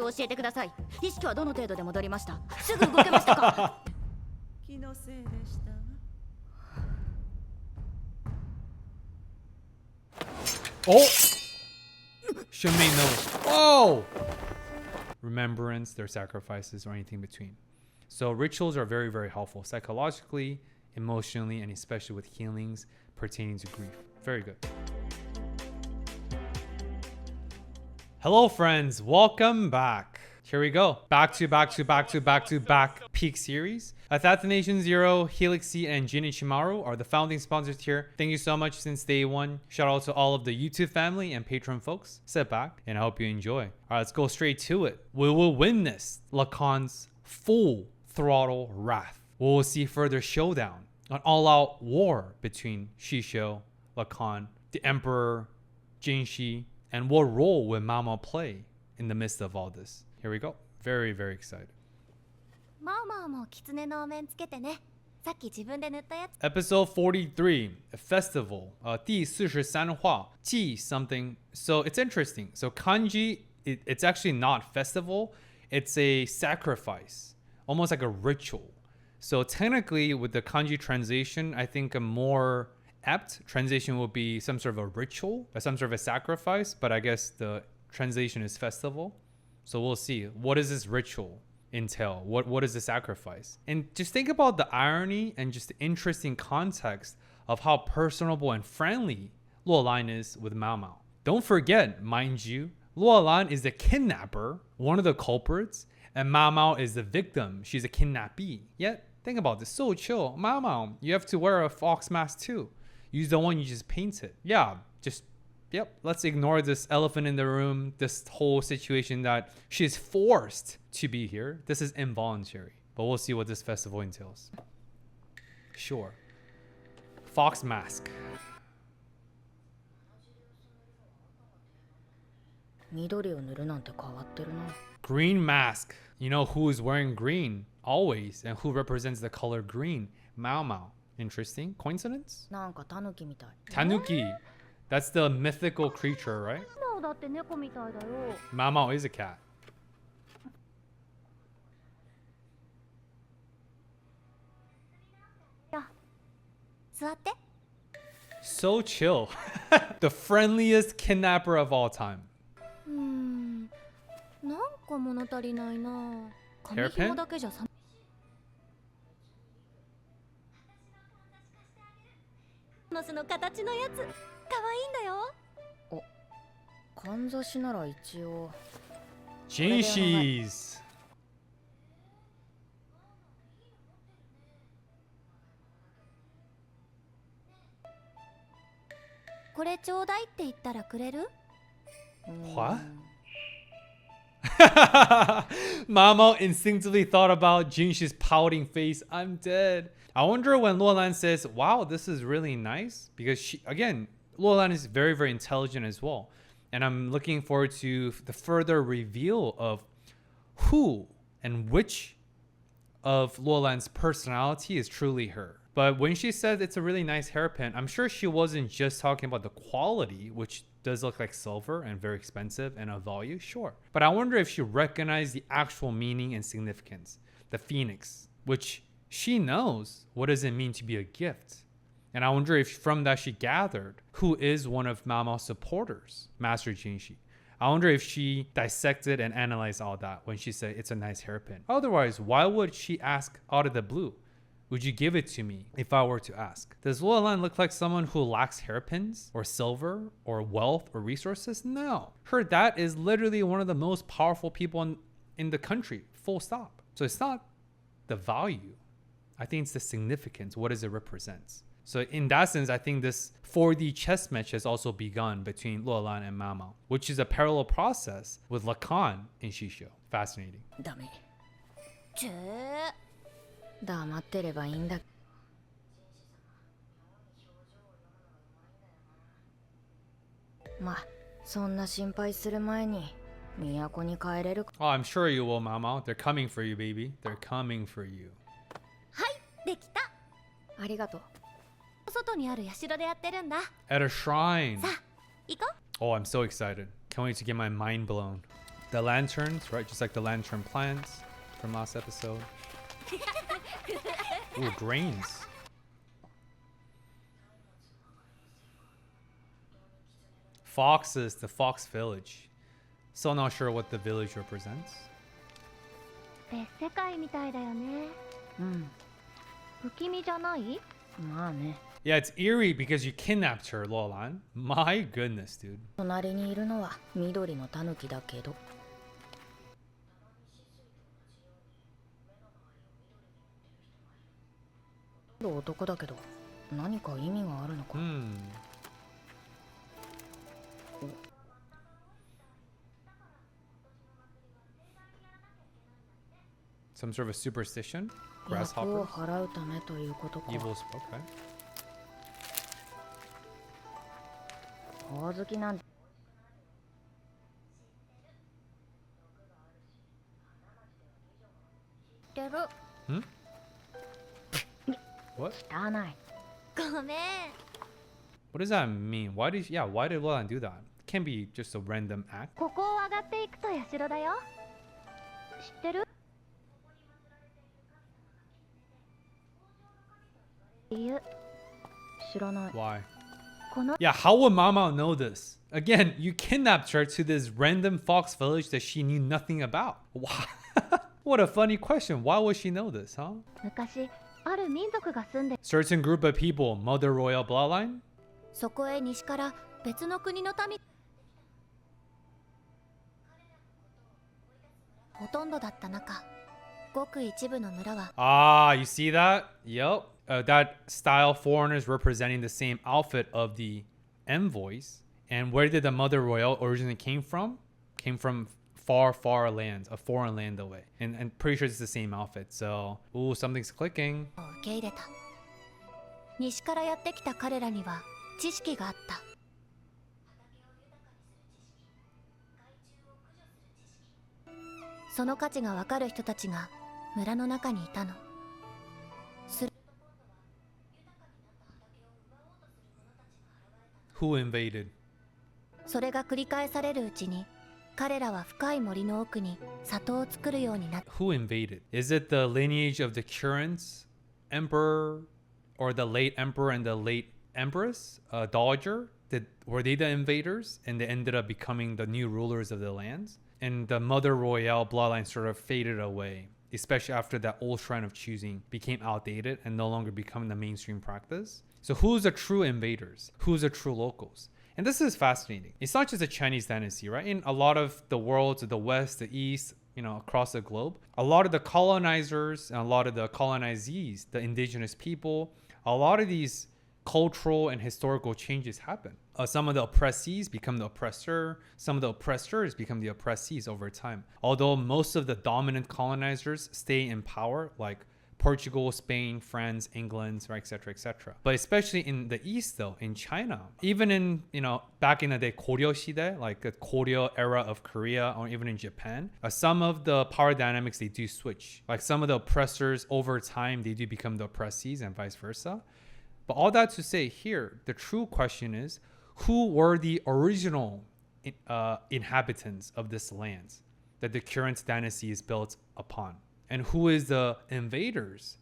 を教えてください。意識はどの程度で戻りました？すぐ動けましたか？気のせいでしたわ。Oh! Shumei knows. Oh! Remembrance, their sacrifices, or anything between. So rituals are very, very helpful psychologically, emotionally, and especially with healings pertaining to grief. Very good. Hello, friends. Welcome back. Here we go. Back peak series. Assassination Zero, Helixy, and Jin Ichimaru are the founding sponsors here. Thank you so much since day one. Shout out to all of the YouTube family and Patreon folks. Sit back and I hope you enjoy. All right, let's go straight to it. We will witness Lacan's full throttle wrath. We will see further showdown, an all-out war between Shisho, Lacan, the Emperor, Jinshi, and what role will Mama play in the midst of all this? Here we go. Very, very excited. Episode 43, a festival. 第43话, 祭 something. So it's interesting. So kanji, it's actually not festival. It's a sacrifice, almost like a ritual. So technically, with the kanji translation, I think a more apt translation would be some sort of a ritual or some sort of a sacrifice, but I guess the translation is festival. So we'll see. What does this ritual entail? What is the sacrifice? And just think about the irony and just the interesting context of how personable and friendly Luolan is with Mao Mao. Don't forget, mind you, Luolan is the kidnapper, one of the culprits, and Mao Mao is the victim. She's a kidnappee. Yet, think about this. So chill. Mao Mao, you have to wear a fox mask too. Use the one you just painted. Yeah, yep. Let's ignore this elephant in the room, this whole situation that she's forced to be here. This is involuntary. But we'll see what this festival entails. Sure. Fox mask. Green mask. You know who is wearing green always and who represents the color green? Mao Mao. Interesting. Coincidence? Tanuki. That's the mythical creature, right? Mao Mao is a cat. So chill. The friendliest kidnapper of all time. Hairpin? Jinshis. What? Mamo instinctively thought about Jinshi's pouting face. I'm dead. I wonder when Luolan says, wow, this is really nice. Because Luolan is very, very intelligent as well. And I'm looking forward to the further reveal of who and which of Luolan's personality is truly her. But when she said it's a really nice hairpin, I'm sure she wasn't just talking about the quality, which does look like silver and very expensive and of value, sure. But I wonder if she recognized the actual meaning and significance, the phoenix, which she knows what does it mean to be a gift. And I wonder if from that she gathered who is one of Mao Mao's supporters, Master Jinshi. I wonder if she dissected and analyzed all that when she said it's a nice hairpin. Otherwise, why would she ask out of the blue? Would you give it to me if I were to ask? Does Luolan look like someone who lacks hairpins or silver or wealth or resources? No. Her dad is literally one of the most powerful people in the country, full stop. So it's not the value. I think it's the significance. What does it represent? So in that sense, I think this 4D chess match has also begun between Luolan and Mao Mao, which is a parallel process with Lacan in Shisho. Fascinating. Oh, I'm sure you will, Mama. They're coming for you, baby. They're coming for you. At a shrine. Oh, I'm so excited. Can't wait to get my mind blown. The lanterns, right? Just like the lantern plants from last episode. Ooh, grains. Foxes, the Fox Village. Still not sure what the village represents. 別世界みたいだよね。不気味じゃない？まあね。 Yeah, it's eerie because you kidnapped her, Lolan. My goodness, dude. 隣にいるのは緑のタヌキだけど。男だけど何か意味があるのか。Some sort of a superstition? 役を Grasshoppers? 払うためということか。 Evil, okay. ほおずきなんて。知ってる。What? 汚い。ごめん。 What does that mean? Why did Lolan do that? Can't be just a random act. ここを上がっていくと社だよ。知ってる？理由。知らない。 Why? この Yeah, how would Mama know this? Again, you kidnapped her to this random fox village that she knew nothing about. Wow. What a funny question. Why would she know this, huh? 昔ある民族が住んで Certain group of people, Mother Royal bloodline? そこへ西から別の国の民。ほとんどだった中、ごく一部の村は Ah, you see that? Yep. That style foreigners representing the same outfit of the envoys. And where did the Mother Royal originally came from? Came from far lands, a foreign land away. And pretty sure it's the same outfit. So, ooh, something's clicking. 受け入れた。西からやってきた彼らには知識があった。その価値がわかる人たちが村の中にいたの。Who invaded? それが繰り返されるうちに、彼らは深い森の奥に里を作るようになった。Who invaded? Is it the lineage of the current emperor or the late emperor and the late empress, dowager? Were they the invaders and they ended up becoming the new rulers of the lands? And the Mother Royale bloodline sort of faded away, especially after that old shrine of choosing became outdated and no longer becoming the mainstream practice. So who's the true invaders? Who's the true locals? And this is fascinating. It's not just a Chinese dynasty, right? In a lot of the world, to the west, the east, across the globe, a lot of the colonizers and a lot of the colonizees, the indigenous people, a lot of these cultural and historical changes happen. Some of the oppressees become the oppressor. Some of the oppressors become the oppressees over time. Although most of the dominant colonizers stay in power, like Portugal, Spain, France, England, right, etc., etc. But especially in the East, though, in China, even in, back in the day, Koryo Shide, like the Koryo era of Korea, or even in Japan, some of the power dynamics, they do switch. Like some of the oppressors over time, they do become the oppressees and vice versa. But all that to say here, the true question is, who were the original inhabitants of this land that the current dynasty is built upon? And who is the invaders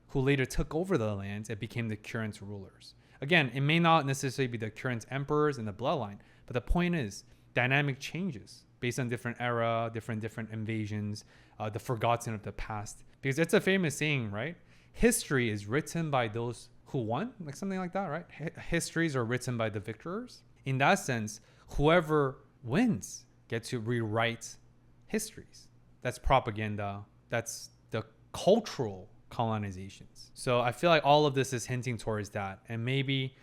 who later took over the lands and became the current rulers? Again, it may not necessarily be the current emperors in the bloodline, but the point is dynamic changes based on different era, different invasions, the forgotten of the past. Because it's a famous saying, right? History is written by those who won, like something like that, right? Histories are written by the victors. In that sense, whoever wins gets to rewrite histories. That's propaganda. That's the cultural colonizations. So I feel like all of this is hinting towards that. And maybe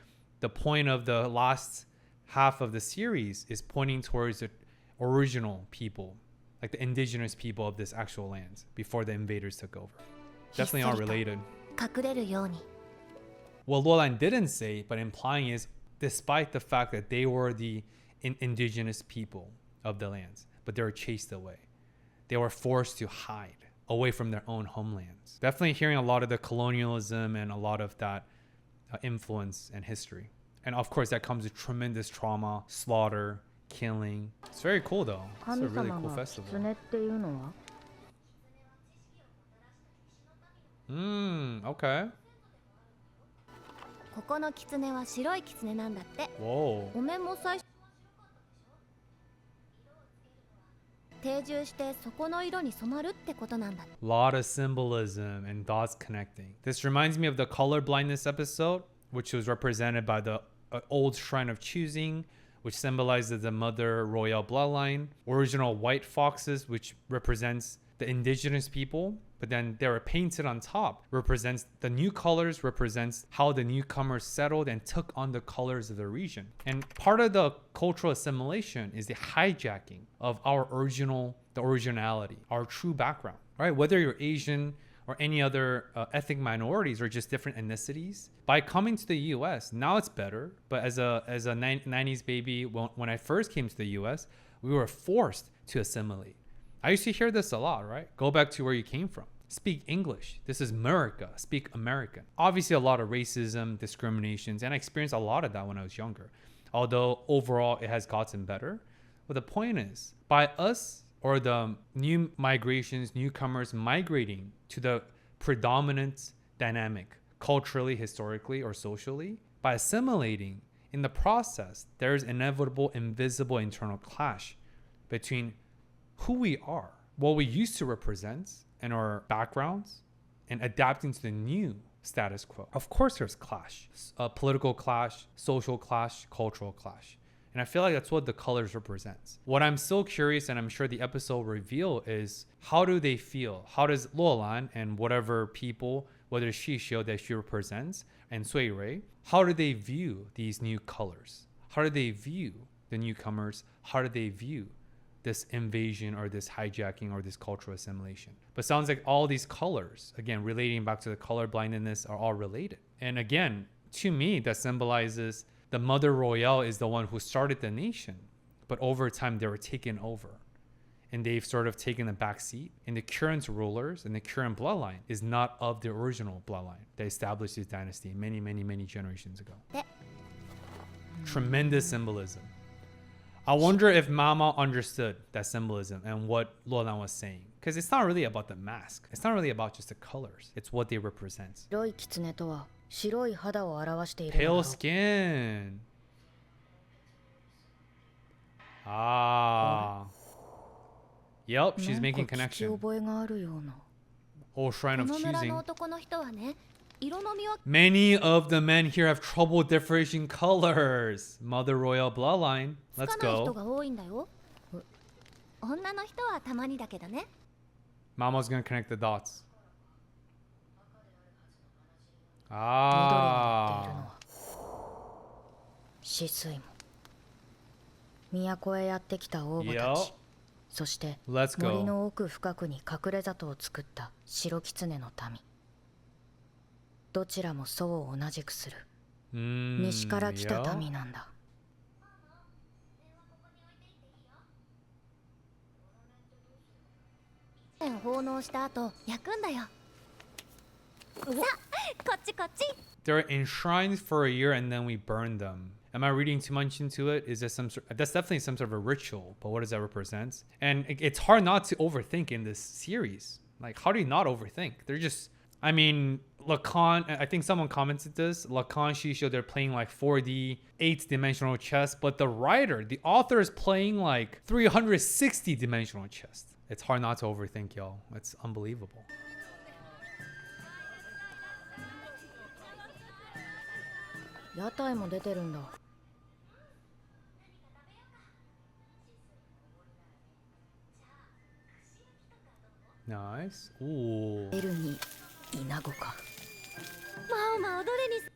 the point of the last half of the series is pointing towards the original people, like the indigenous people of this actual land before the invaders took over. Definitely aren't related. 隠れるように。 What Luolan didn't say, but implying is, despite the fact that they were the indigenous people of the lands, but they were chased away. They were forced to hide away from their own homelands. Definitely hearing a lot of the colonialism and a lot of that influence and history. And of course, that comes with tremendous trauma, slaughter, killing. It's very cool though. It's a 神 really 様 cool が festival. 狐っていうのは Okay. ここの狐は白い狐なんだって。 Whoa. お面も最初定住してそこの色に染まるってことなんだ。 Lot of symbolism and dots connecting. This reminds me of the color blindness episode, which was represented by the old shrine of choosing, which symbolizes the mother royal bloodline. Original white foxes, which represents the indigenous people, but then they were painted on top, represents the new colors, represents how the newcomers settled and took on the colors of the region. And part of the cultural assimilation is the hijacking of our the originality, our true background, right? Whether you're Asian or any other ethnic minorities or just different ethnicities, by coming to the US, now it's better. But as a 90s baby, when I first came to the US, we were forced to assimilate. I used to hear this a lot, right? Go back to where you came from. Speak English. This is America. Speak American. Obviously, a lot of racism, discriminations, and I experienced a lot of that when I was younger. Although overall, it has gotten better. But the point is, by us or the new migrations, newcomers migrating to the predominant dynamic, culturally, historically, or socially, by assimilating, in the process, there's inevitable, invisible internal clash between who we are, what we used to represent, and our backgrounds, and adapting to the new status quo. Of course, there's clash, political clash, social clash, cultural clash. And I feel like that's what the colors represents. What I'm so curious, and I'm sure the episode will reveal, is how do they feel? How does Luolan and whatever people, whether Shishio that she represents, and Sui Rei, how do they view these new colors? How do they view the newcomers? How do they view this invasion or this hijacking or this cultural assimilation? But sounds like all these colors, again, relating back to the color blindness, are all related. And again, to me, that symbolizes the mother royale is the one who started the nation, but over time they were taken over. And they've sort of taken a back seat. And the current rulers and the current bloodline is not of the original bloodline that established this dynasty many, many, many generations ago. Tremendous symbolism. I wonder if Mama understood that symbolism and what Luolan was saying. Because it's not really about the mask. It's not really about just the colors. It's what they represent. 白い狐とは白い肌を表しているのだろ Pale う skin. Ah. Yep, she's なん making か聞き connection. 覚えがあるような Oh, Shrine こ of の村の Choosing. 男の人はね、色の見分 Many of the men here have trouble differentiating colors. Mother Royal bloodline. つ Let's かない人 go. が多いんだよ。女の人はたまにだけどね。 Mama's gonna connect the dots. 緑になっている Ah. のは止水も都へやってきた王母た Yup. ちそして Let's 森 go. の奥深くに隠れ里を作った白狐の民どちらも祖を同じくする 西から来た Yup. 民なんだ 奉納した後焼くんだよ。さあ、こっちこっち。 They're enshrined for a year and then we burn them. Am I reading too much into it? Is this that's definitely some sort of a ritual, but what does that represent? And it's hard not to overthink in this series. Like, how do you not overthink? They're just, I mean, Lacan, I think someone commented this, Lacan, Shisho, they're playing like 4D, 8-dimensional chess, but the writer, the author is playing like 360-dimensional chess. It's hard not to overthink, y'all. It's unbelievable. 屋台も出てるんだ Nice. Ooh. エルにイナゴか まおまおどれに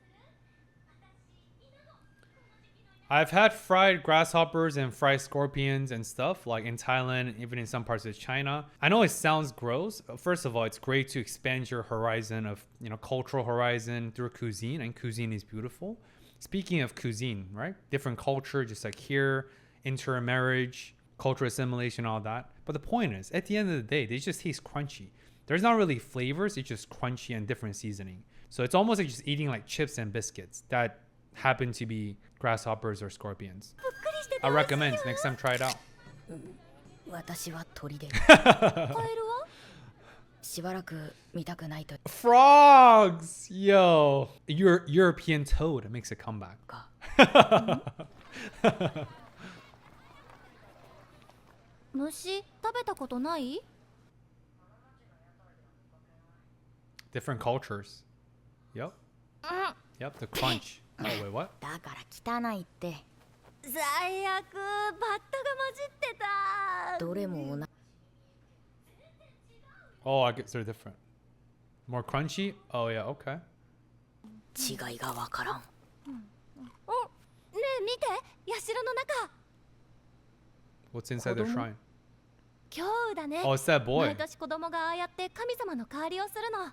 I've had fried grasshoppers and fried scorpions and stuff like in Thailand, even in some parts of China. I know it sounds gross. First of all, it's great to expand your horizon of, cultural horizon through cuisine, and cuisine is beautiful. Speaking of cuisine, right? Different culture, just like here, intermarriage, cultural assimilation, all that. But the point is, at the end of the day, they just taste crunchy. There's not really flavors, it's just crunchy and different seasoning. So it's almost like just eating like chips and biscuits that happen to be grasshoppers or scorpions. I recommend next time try it out. 私は鳥でカエルはしばらく見たくないと Frogs! Yo, your European toad makes a comeback. か 虫食べたことない？ Different cultures. Yep. Yep, the crunch. Oh, wait, what? だから汚いって。最悪、バッタが混じってた。どれも同じ Oh, I guess they're different. More crunchy? Oh, yeah, okay. 違いがわからん。お、ねえ見て、社の中。 What's inside their shrine? 今日だね。 Oh, it's that boy. 毎年子供がああやって神様の代わりをするの。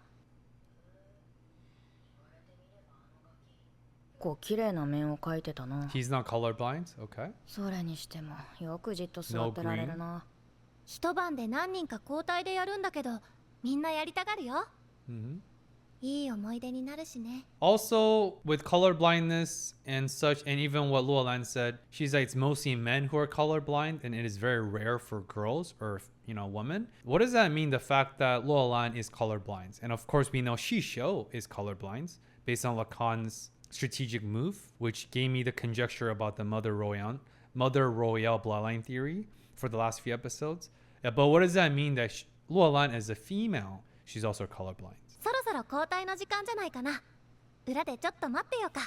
こう綺麗な面を描いてたな。 He's not colorblind? Okay. それにしてもよくじっと座ってられるな。一晩で何人か交代でやるんだけど、みんなやりたがるよ。 Mm-hmm. いい思い出になるしね。 Also, with color blindness and such, and even what Luolan said, she's like, it's mostly men who are colorblind, and it is very rare for girls or, you know, women. What does that mean, the fact that Luolan is colorblind? And of course, we know Shisho is colorblind, based on Lacan's strategic move, which gave me the conjecture about the Mother Royale bloodline theory for the last few episodes. Yeah, but what does that mean that Luolan, as a female, she's also colorblind? そろそろ交代の時間じゃないかな。裏でちょっと待ってよか。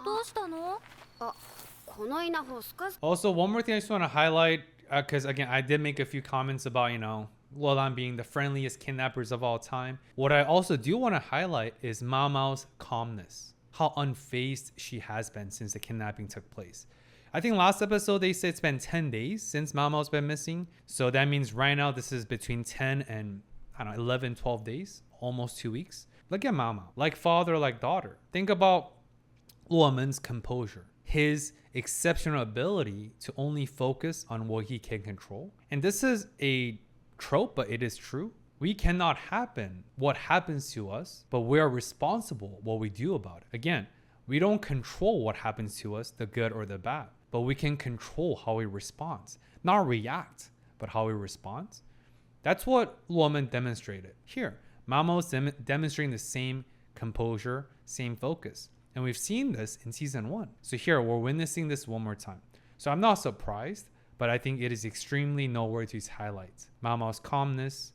どうしたの？ この稲穂すか Also, one more thing I just want to highlight, because again, I did make a few comments about, you know, Luolan being the friendliest kidnappers of all time. What I also do want to highlight is Mao Mao's calmness, how unfazed she has been since the kidnapping took place. I think last episode they said it's been 10 days since Mao Mao's been missing. So that means right now this is between 10 and, I don't know, 11, 12 days, almost 2 weeks. Look at Mao Mao, like father, like daughter. Think about Luomen's composure, his exceptional ability to only focus on what he can control. And this is a trope, but it is true. We cannot happen what happens to us, but we are responsible what we do about it. Again, we don't control what happens to us, the good or the bad, but we can control how we respond. Not react, but how we respond. That's what Luomen demonstrated. Here, Mamo's demonstrating the same composure, same focus. And we've seen this in season 1. So here, we're witnessing this one more time. So I'm not surprised, but I think it is extremely noteworthy to highlight Mamo's calmness.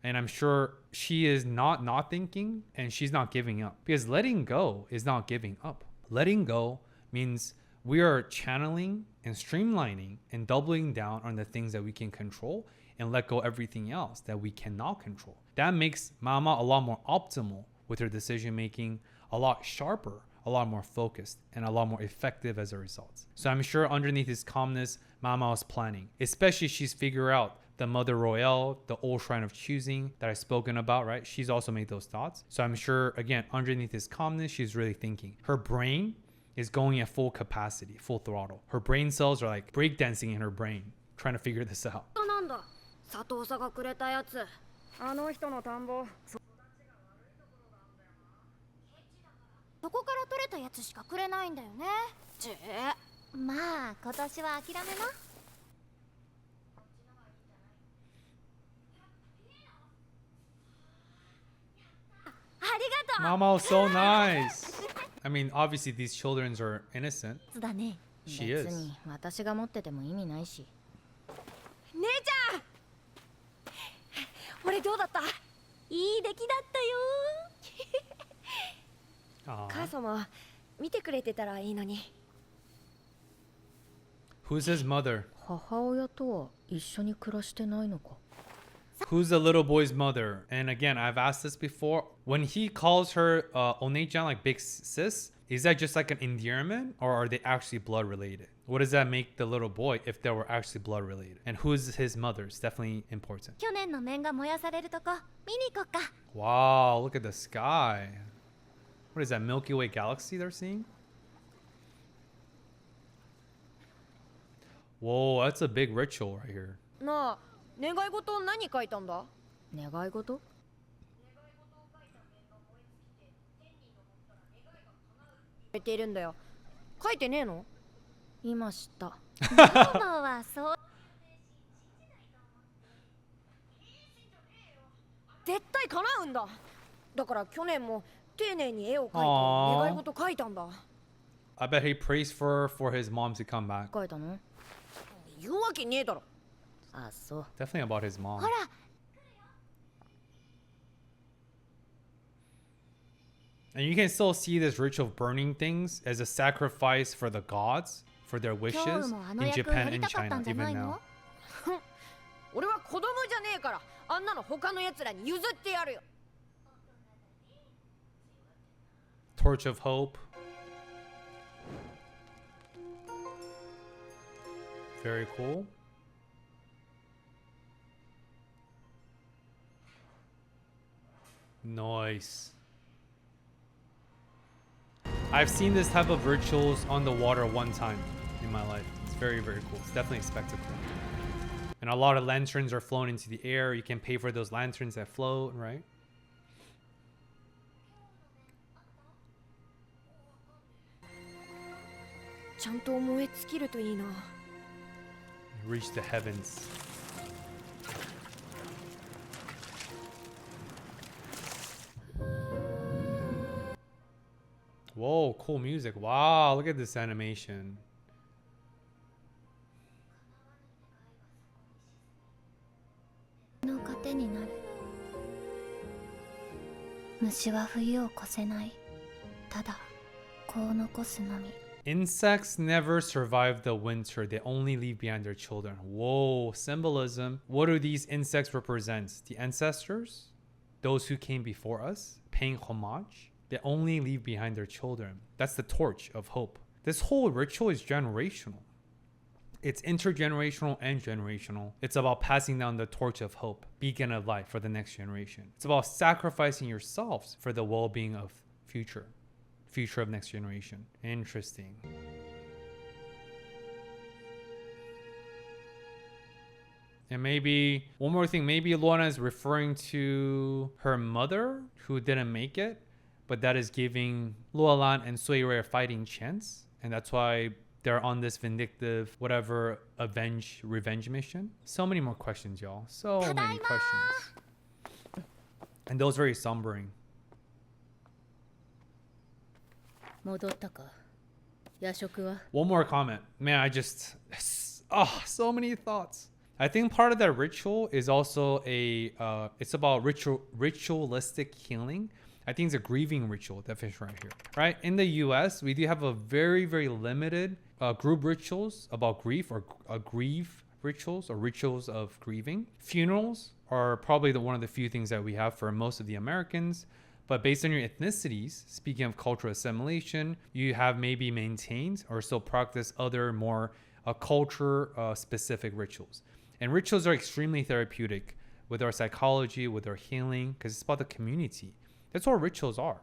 And I'm sure she is not thinking, and she's not giving up. Because letting go is not giving up. Letting go means we are channeling and streamlining and doubling down on the things that we can control and let go everything else that we cannot control. That makes Mama a lot more optimal with her decision making, a lot sharper, a lot more focused, and a lot more effective as a result. So I'm sure underneath his calmness, Mama was planning, especially she's figured out the Mother Royale, the old shrine of choosing that I've spoken about, right? She's also made those thoughts. So I'm sure, again, underneath his calmness, she's really thinking. Her brain is going at full capacity, full throttle. Her brain cells are like breakdancing in her brain, trying to figure this out. なんだ佐藤さんがくれたやつ。あの人の田んぼ。そこから取れたやつしかくれないんだよね。まあ今年は諦めな。ありがとう。 Mama, so nice. I mean, obviously these children are innocent. だね。 She 別 is. に私が持ってても意味ないし。姉ちゃん。俺どうだった？いい出来だったよ。 Aw. 母様見てくれてたらいいのに。 Who's his mother? 母親とは一緒に暮らしてないのか。 Who's the little boy's mother? And again, I've asked this before. When he calls her Onei-chan, like big sis, is that just like an endearment, or are they actually blood related? What does that make the little boy if they were actually blood related? And who's his mother? It's definitely important. 去年の面が燃やされるとこ見に行こっか。 Wow, look at the sky. What is that, Milky Way galaxy they're seeing? Whoa, that's a big ritual right here. なあ願い事何書いたんだ？願い事？れているんだよ。書いてねえの？今知った。ママはそう。絶対叶うんだ。だから去年も丁寧に絵を描いて願い事書いたんだ。 I bet he prays for his mom to come back. 書いたの？言うわけねえだろ。あ、そう。 Definitely about his mom. ほら、 And you can still see this ritual of burning things as a sacrifice for the gods, for their 今 wishes 日もあの in 役や Japan り and たかった China, んじゃな even い now. の？俺は子供じゃねえからあんなの他のやつらに譲ってやるよ。 Torch of hope. Very cool. Nice. I've seen this type of rituals on the water one time in my life. It's very, very cool. It's definitely a spectacle. And a lot of lanterns are flown into the air. You can pay for those lanterns that float, right? Reach the heavens. Whoa, cool music. Wow, look at this animation. の糧になる。虫は冬を越せない。ただ子を残すのみ。 Insects never survive the winter. They only leave behind their children. Whoa, symbolism. What do these insects represent? The ancestors? Those who came before us? Paying homage? They only leave behind their children. That's the torch of hope. This whole ritual is generational. It's intergenerational and generational. It's about passing down the torch of hope, beacon of life for the next generation. It's about sacrificing yourselves for the well-being of future of next generation. Interesting. And maybe one more thing, maybe Luana is referring to her mother who didn't make it, but that is giving Luolan and Suirui a fighting chance, and that's why they're on this vindictive, whatever, revenge mission. So many more questions, y'all. So many questions. And those very sombering. 戻ったか。夜食は？ One more comment. Man, I just... so many thoughts. I think part of that ritual is also it's about ritualistic healing. I think it's a grieving ritual that finished right here. Right? In the US, we do have a very, very limited group rituals about grief or grief rituals or rituals of grieving. Funerals are probably one of the few things that we have for most of the Americans. But based on your ethnicities, speaking of cultural assimilation, you have maybe maintained or still practice other more culture specific rituals. And rituals are extremely therapeutic with our psychology, with our healing, because it's about the community. That's what rituals are.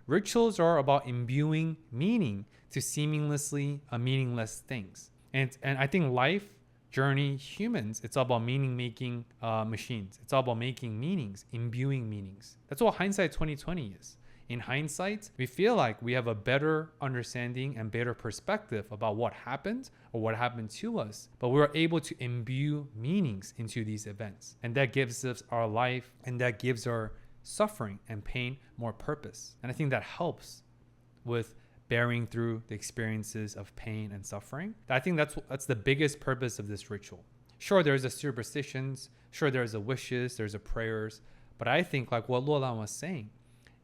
Rituals are about imbuing meaning to seamlessly meaningless things. And I think life, journey, humans, it's all about meaning-making machines. It's all about making meanings, imbuing meanings. That's what hindsight 2020 is. In hindsight, we feel like we have a better understanding and better perspective about what happened or what happened to us, but we're able to imbue meanings into these events. And that gives us our life and that gives our suffering and pain more purpose. And I think that helps with bearing through the experiences of pain and suffering. I think that's the biggest purpose of this ritual. Sure, there's a superstitions, sure there's a wishes, there's a prayers, but I think like what Luolan was saying,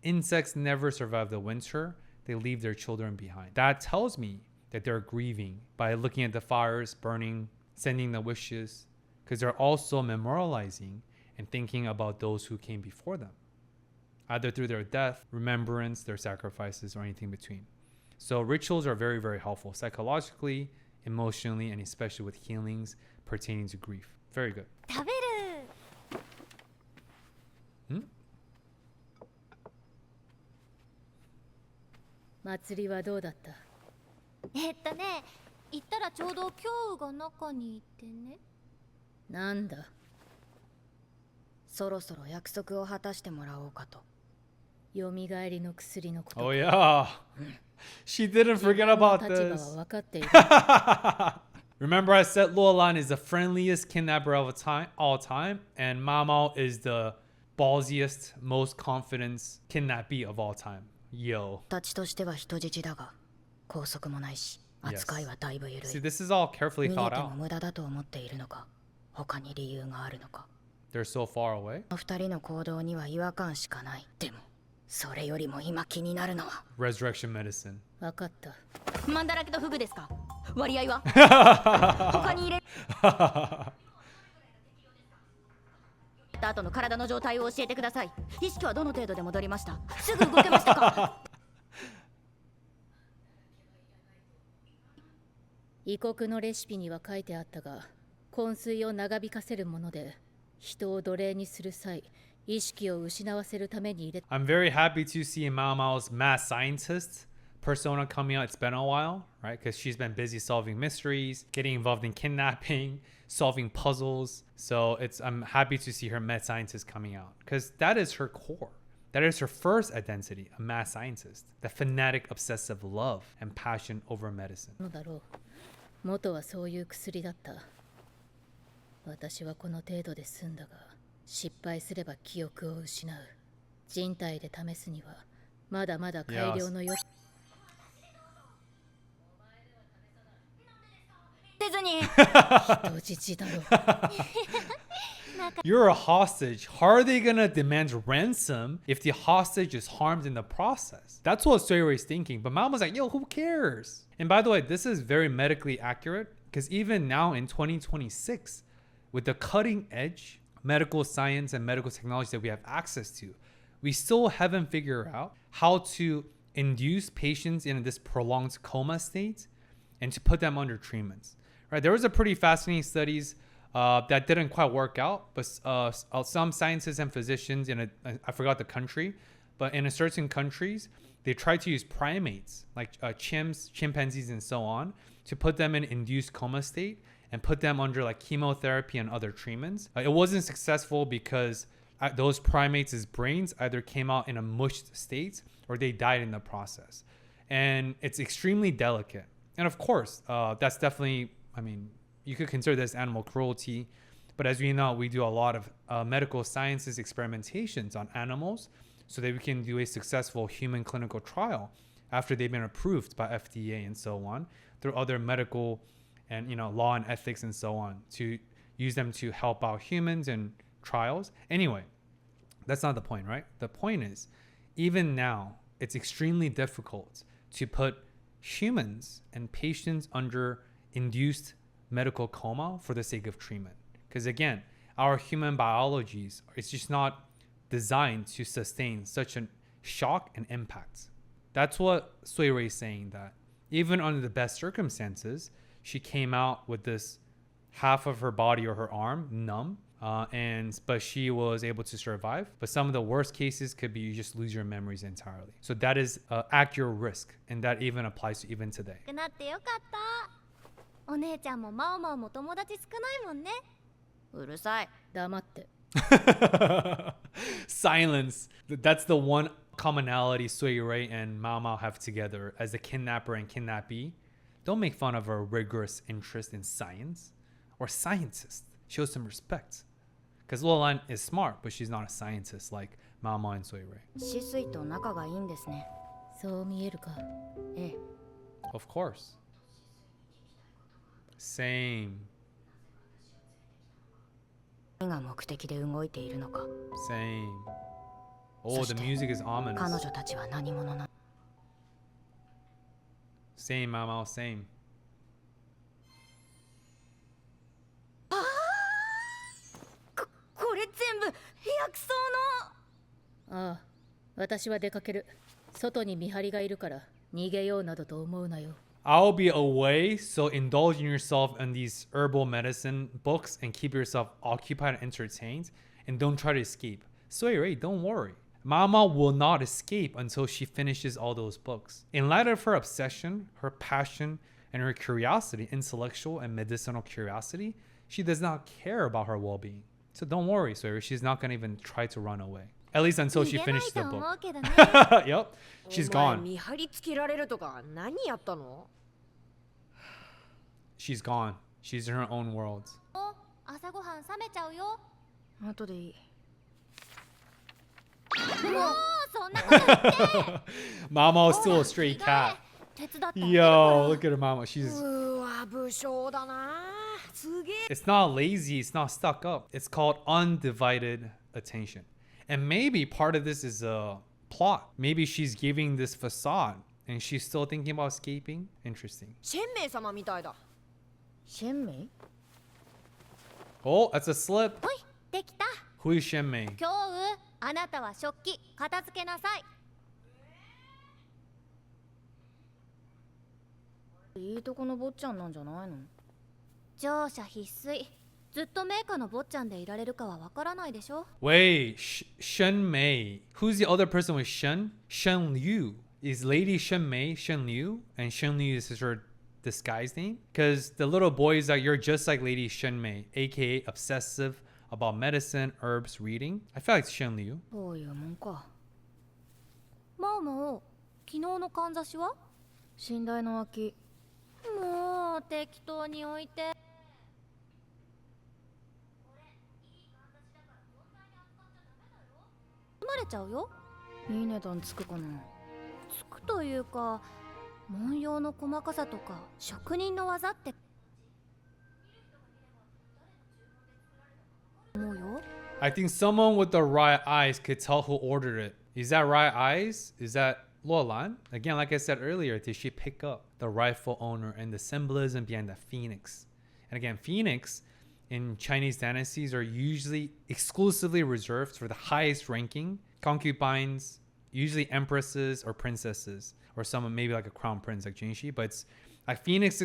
insects never survive the winter, they leave their children behind. That tells me that they're grieving by looking at the fires burning, sending the wishes, because they're also memorializing and thinking about those who came before them, either through their death, remembrance, their sacrifices, or anything between. So rituals are very, very helpful psychologically, emotionally, and especially with healings pertaining to grief. Very good. 食べる。 Hmm? 祭りはどうだった？行ったらちょうど今日が中にいてね。なんだ。そろそろ約束を果たしてもらおうかと。蘇りの薬のこと。Oh yeah. She didn't forget about 立場 this. は分かっている Remember I said Luolan is the friendliest kidnapper of all time, and Mamo is the ballsiest, most confident kidnappee of all time. Yo. たちとしては人質だが拘束もないし Yes. 扱いはだいぶ緩 See, い this is all carefully 逃 thought げても out. 無駄だと思っているのか他に理由があるのか They're so far away. 二人の行動には違和感しかないでもそれよりも今気になるのは Resurrection medicine. 分かった マンだらけとフグですか割合は他に入れた後の体の状態を教えてください意識はどの程度で戻りましたすぐ動けましたか異国のレシピには書いてあったが昏睡を長引かせるもので人を奴隷にする際意識を失わせるために入れ I'm very happy to see Mao Mao's mad scientist persona coming out. It's been a while, right? Because she's been busy solving mysteries, getting involved in kidnapping, solving puzzles. So I'm happy to see her mad scientist coming out because that is her core. That is her first identity, a mad scientist. The fanatic, obsessive love and passion over medicine. のだろう元はそういう薬だった私はこの程度で済んだが失敗すれば記憶を失う人体で試すにはまだまだ改良の余地出ずに人質だろ You're a hostage. How are they gonna demand ransom if the hostage is harmed in the process? That's what Soyori is thinking. But Mom was like, yo, who cares? And by the way, this is very medically accurate because even now in 2026, with the cutting edge medical science and medical technology that we have access to, we still haven't figured out how to induce patients in this prolonged coma state and to put them under treatments. Right? There was a pretty fascinating studies that didn't quite work out, but some scientists and physicians I forgot the country, but in a certain countries, they tried to use primates like chimpanzees and so on to put them in induced coma state and put them under like chemotherapy and other treatments. It wasn't successful because those primates' brains either came out in a mushed state or they died in the process. And it's extremely delicate. And of course, that's definitely, I mean, you could consider this animal cruelty. But as we know, we do a lot of medical sciences experimentations on animals so that we can do a successful human clinical trial after they've been approved by FDA and so on through other medical and law and ethics and so on to use them to help out humans in trials. Anyway, that's not the point, right? The point is, even now, it's extremely difficult to put humans and patients under induced medical coma for the sake of treatment. Because again, our human biologies, it's just not designed to sustain such a shock and impact. That's what Suirei is saying, that even under the best circumstances, she came out with this half of her body or her arm numb, but she was able to survive. But some of the worst cases could be you just lose your memories entirely. So that is at your risk, and that even applies to even today. なってよかったお姉ちゃんもマオマオも友達少ないもんねうるさい黙って Silence. That's the one commonality Suirei and Mao Mao have together as the kidnapper and kidnappee. Don't make fun of her rigorous interest in science or scientist. Show some respect. Because Luolan is smart, but she's not a scientist like Mao Mao and Suirei. 止水と仲がいいんですねそう見えるかええ Of course. Same. 何が目的で動いているのか Same. Oh, the music is 彼 ominous. 女たちは何者な Same, Mao Mao, same. これ全部薬草のああ私は出かける外に見張りがいるから逃げようなどと思うなよ I'll be away, so indulge in yourself in these herbal medicine books and keep yourself occupied and entertained, and don't try to escape. Suirei, don't worry. Mama will not escape until she finishes all those books. In light of her obsession, her passion, and her curiosity, intellectual and medicinal curiosity, she does not care about her well-being. So don't worry, Suirei, she's not going to even try to run away. At least until 逃 she げない finishes the と思 book. うけどね Yep, she's お前 gone. 見張りつけられるとか何やったの？ She's gone. She's in her own world. お朝ごはん冷めちゃうよ後でいい。もうそんなこと言って Mama's still a stray cat. 手伝ってあげるから Yo, look at her mama. She's. うわ武将だな。すげえ。 It's not lazy. It's not stuck up. It's called undivided attention. And maybe part of this is a plot. Maybe she's giving this facade and she's still thinking about escaping. Interesting. シェンメイ様みたいだ。シェンメイ？ Oh, that's a slip. ほいできた Who is Shenmei? 今日あなたは食器片付けなさいいいとこの坊ちゃんなんじゃないの？乗車必須ずっと名家の坊ちゃんでいられるかはわからないでしょ Wait, Shenmei. Who's the other person with Shen? Shen Liu. Is Lady Shenmei Shen Liu? And Shen Liu is her disguise name? Because the little boy is like, you're just like Lady Shenmei, aka obsessive about medicine, herbs, reading. I feel like it's Shen Liu. そういうもんか。もうもう昨日のかんざしは寝台の脇。もう適当に置いて生まれちゃうよいい値段つくかな。つくというか文様の細かさとか職人の技って思うよ I think someone with the right eyes could tell who ordered it. Is that right eyes? Is that Luolan? Again, like I said earlier, did she pick up the rightful owner and the symbolism behind the phoenix? And again, phoenix in Chinese dynasties are usually exclusively reserved for the highest ranking concubines, usually empresses or princesses, or someone maybe like a crown prince like Jinshi. But it's like phoenix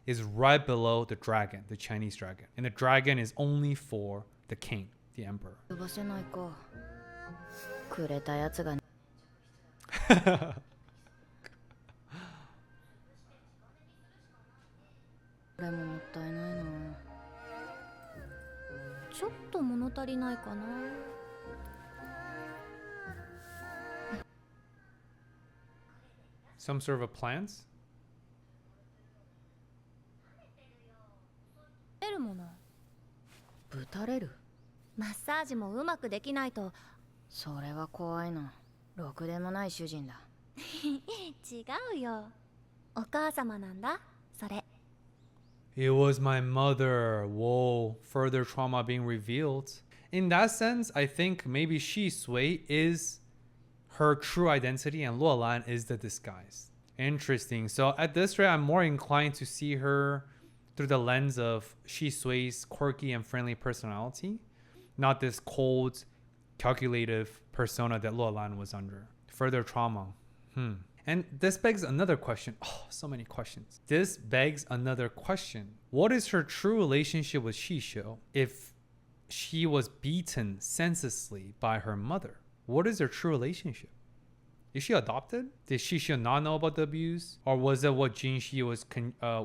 is right below the dragon, the Chinese dragon, and the dragon is only for the king, the emperor. 呼ばせないか。くれたやつが。これももったいないな。ちょっと物足りないかな Some sort of a plants? 出るものぶたれる？マッサージもうまくできないとそれは怖いな。ろくでもない主人だ。違うよお母様なんだそれ It was my mother. Whoa, further trauma being revealed. In that sense, I think maybe Shi Sui is her true identity and Luolan is the disguise. Interesting. So at this rate, I'm more inclined to see her through the lens of Shi Sui's quirky and friendly personality, not this cold, calculative persona that Luolan was under. Further trauma. And this begs another question. Oh, so many questions. This begs another question. What is her true relationship with Shisho if she was beaten senselessly by her mother? What is their true relationship? Is she adopted? Did Shisho not know about the abuse? Or was it what Jinshi was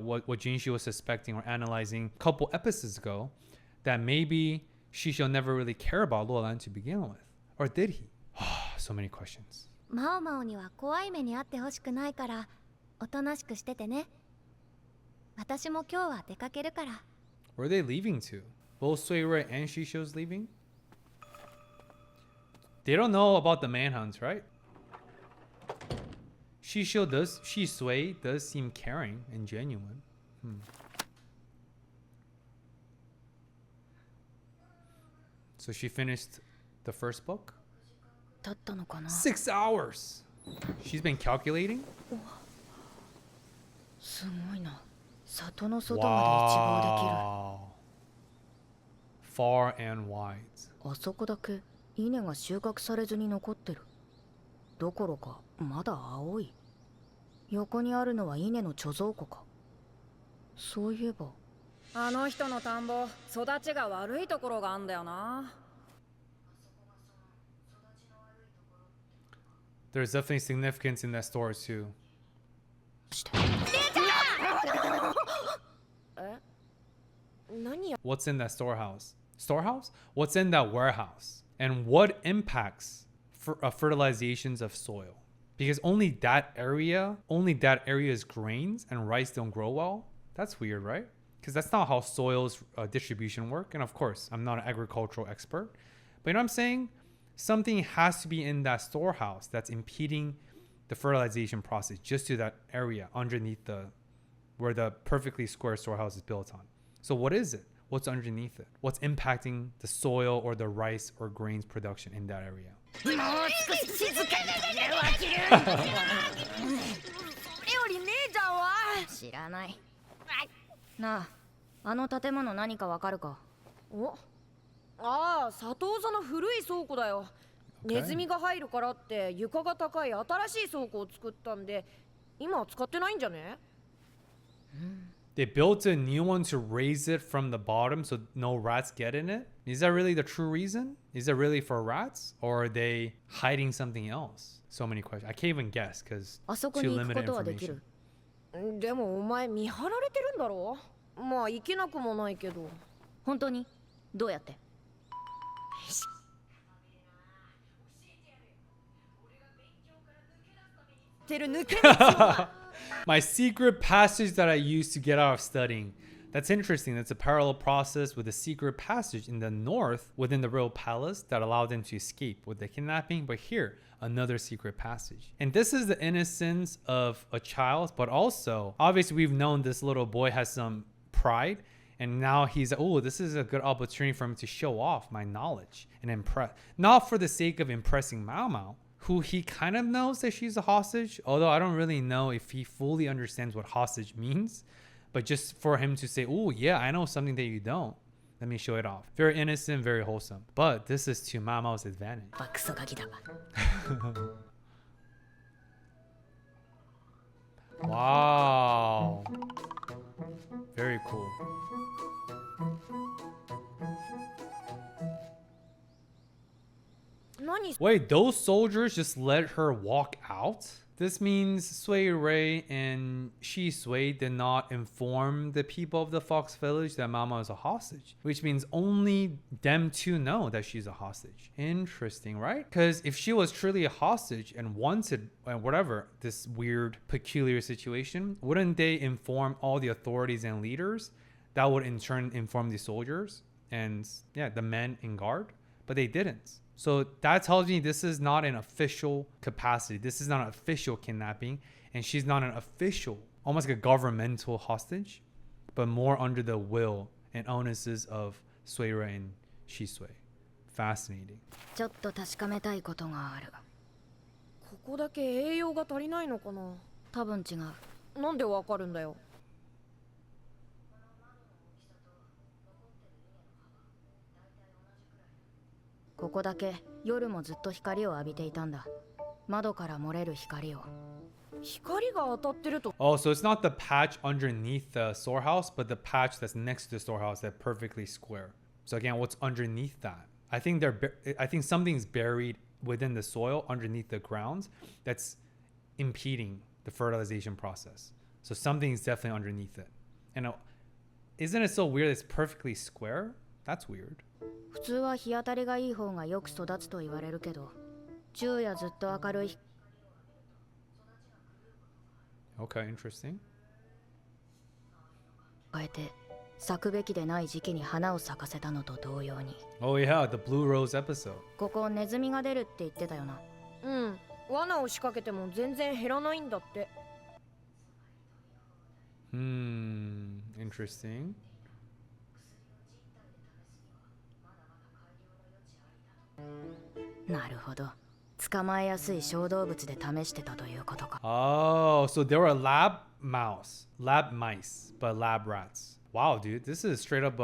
what Jinshi was suspecting or analyzing a couple episodes ago, that maybe Shisho never really cared about Luolan to begin with? Or did he? So many questions. マオマオには怖い目に遭ってほしくないからおとなしくしててね私も今日は出かけるから Where are they leaving to? Both Suirui and Shisho's leaving? They don't know about the manhunts, right? Shisui does seem caring and genuine. So she finished the first book? だったのかな。 6 hours! She's been calculating? すごいな。里の外まで一望できる。 Wow. Far and wide. あそこだけ稲が収穫されずに残ってる。どころかまだ青い。横にあるのは稲の貯蔵庫か。そういえばあの人の田んぼ育ちが悪いところがあんだよな。 There's definitely significance in that store too. 何や What's in that storehouse? Storehouse? What's in that warehouse? And what impacts fertilizations of soil? Because only that area is grains and rice don't grow well. That's weird, right? Because that's not how soil's distribution work. And of course, I'm not an agricultural expert, but you know what I'm saying? Something has to be in that storehouse that's impeding the fertilization process just to that area underneath where the perfectly square storehouse is built on. So what is it? What's underneath it? What's impacting the soil or the rice or grains production in that area? エオリ姉ちゃんは知らないなあ、あの建物何かわかるか？おああ、佐藤さんの古い倉庫だよ。ネズミが入るからって床が高い新しい倉庫を作ったんで、今は使ってないんじゃね？ They built a new one to raise it from the bottom so no rats get in it. Is that really the true reason? Is it really for rats? Or are they hiding something else? So many questions. I can't even guess because あそこ too に行くこ limited とはでき information. る？でもお前見張られてるんだろ？まあ行けなくもないけど。本当に？どうやって？ てる抜け道は My secret passage that I used to get out of studying. That's interesting. That's a parallel process with a secret passage in the north within the royal palace that allowed them to escape with the kidnapping. But here, another secret passage. And this is the innocence of a child, but also, obviously, we've known this little boy has some pride. And now he's, oh, this is a good opportunity for him to show off my knowledge and impress. Not for the sake of impressing Mao Mao, who he kind of knows that she's a hostage, although I don't really know if he fully understands what hostage means, but just for him to say, oh yeah, I know something that you don't. Let me show it off. Very innocent, very wholesome. But this is to Mao Mao's advantage. バクソガキだ。 Wow. Very cool. Wait, those soldiers just let her walk out? This means Sui Rui and Shi Sui did not inform the people of the Fox Village that Mama is a hostage, which means only them two know that she's a hostage. Interesting, right? Because if she was truly a hostage and wanted whatever, this weird, peculiar situation, wouldn't they inform all the authorities and leaders? That would in turn inform the soldiers and yeah, the men in guard, but they didn't. So that tells me this is not an official capacity. This is not an official kidnapping. And she's not an official, almost like a governmental hostage, but more under the will and onuses of Sui Rui and Shi Sui. Fascinating. ちょっと確かめたいことがある。ここだけ栄養が足りないのかな？多分違う。なんでわかるんだよ。ここだけ夜もずっと光を浴びていたんだ。窓から漏れる光を。光が当たってると。Oh, so it's not the patch underneath the storehouse, but the patch that's next to the storehouse that's perfectly square. So again, what's underneath that? I think something's buried within the soil underneath the ground that's impeding the fertilization process. So something's definitely underneath it. And isn't it so weird it's perfectly square? That's weird. 普通は日当たりがいい方がよく育つと言われるけど、昼夜ずっと明るい。Okay, interesting. 変えて咲くべきでない時期に花を咲かせたのと同様に。Oh yeah, the Blue Rose episode. ここネズミが出るって言ってたよな。うん。罠を仕掛けても全然減らないんだって。Interesting. なるほど。捕まえやすい小動物で試してたということか。Oh, so there were lab mice, but lab rats. Wow, dude, this is straight up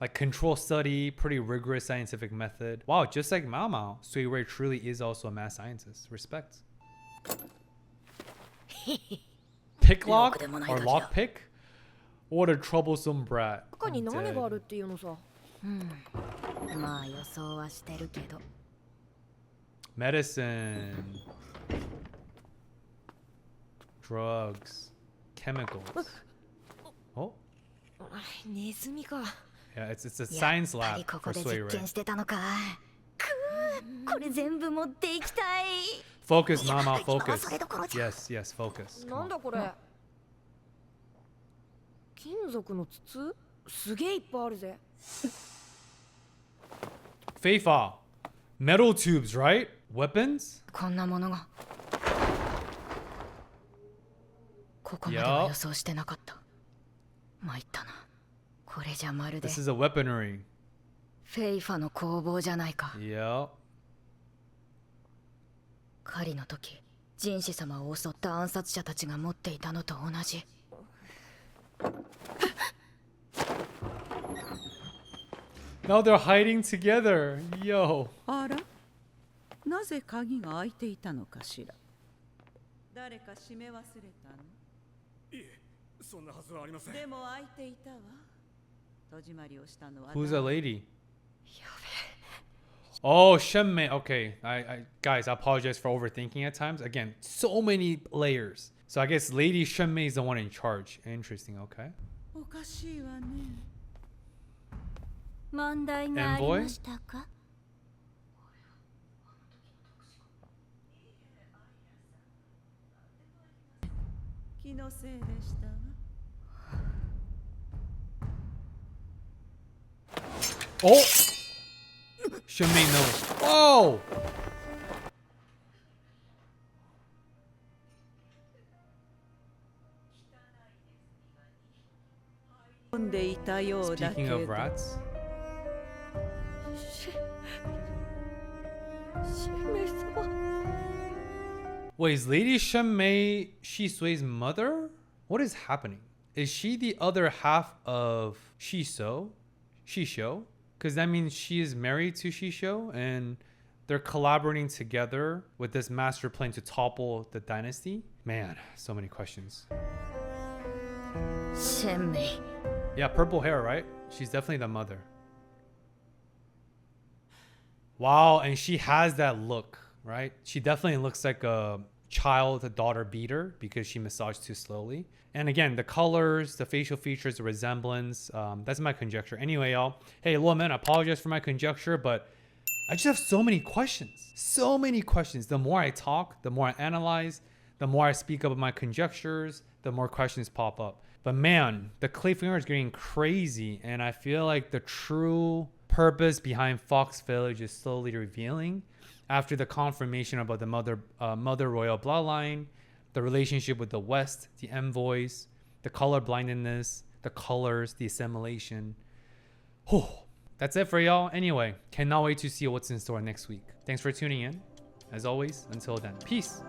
like control study, pretty rigorous scientific method. Wow, just like Mao Mao, Sui Rui truly is also a mad scientist. Respect. Pick lock or lock pick? What a troublesome brat. 中に I'm 何 dead. があるっていうのさ。まあ予想はしてるけど。Medicine, drugs, chemicals. Oh, ネズミか。 yeah, it's a やっ science ぱ lab りここ for で Sui 実 Rui. 験してたのか。これ全部持っていきたい。 Focus, mama, 今は focus. それどころじゃ。 Yes, yes, focus. Come なん on. だこれ。金属の筒すげえいっぱいあるぜ。 Feifa. Metal tubes, right? Weapons? こんなものが。ここまでは予想してなかった。参ったな。これじゃまるで This is a weaponry. フェイファの工房じゃないか。 Yeah. 狩りの時、人士様を襲った暗殺者たちが持っていたのと同じ。 Now they're hiding together. Yo. あら、なぜ鍵が開いていたのかしら。誰か閉め忘れたの？いえ、そんなはずはありません。でも開いていたわ。戸締まりをしたのは Who's a lady? や Oh, Shenmei. Okay. Guys, I apologize for overthinking at times. Again, so many layers. So I guess Lady Shenmei is the one in charge. Interesting. Okay. おかしいわね。問題がありましたか？気のせいでしたわ。 Oh! Shenmei knows. Whoa! 飲んでいたようだけ Speaking ど。 of rats. シェメイ様。 Wait, is Lady Shenmei Shisui's mother? What is happening? Is she the other half of Shisho? Because that means she is married to Shisho and they're collaborating together with this master plan to topple the dynasty? Man, so many questions. シェンメイ。 Yeah, purple hair, right? She's definitely the mother. Wow, and she has that look, right? She definitely looks like a child, a daughter beater because she massaged too slowly. And again, the colors, the facial features, the resemblance, that's my conjecture. Anyway, y'all, hey, Luomen, I apologize for my conjecture, but I just have so many questions. So many questions. The more I talk, the more I analyze, the more I speak up my conjectures, the more questions pop up. But man, the cliffhanger is getting crazy, and I feel like the true purpose behind Fox Village is slowly revealing after the confirmation about the mother royal bloodline, the relationship with the West, the envoys, the color blindness, the colors, the assimilation. Whew. That's it for y'all. Anyway, cannot wait to see what's in store next week. Thanks for tuning in. As always, until then, peace.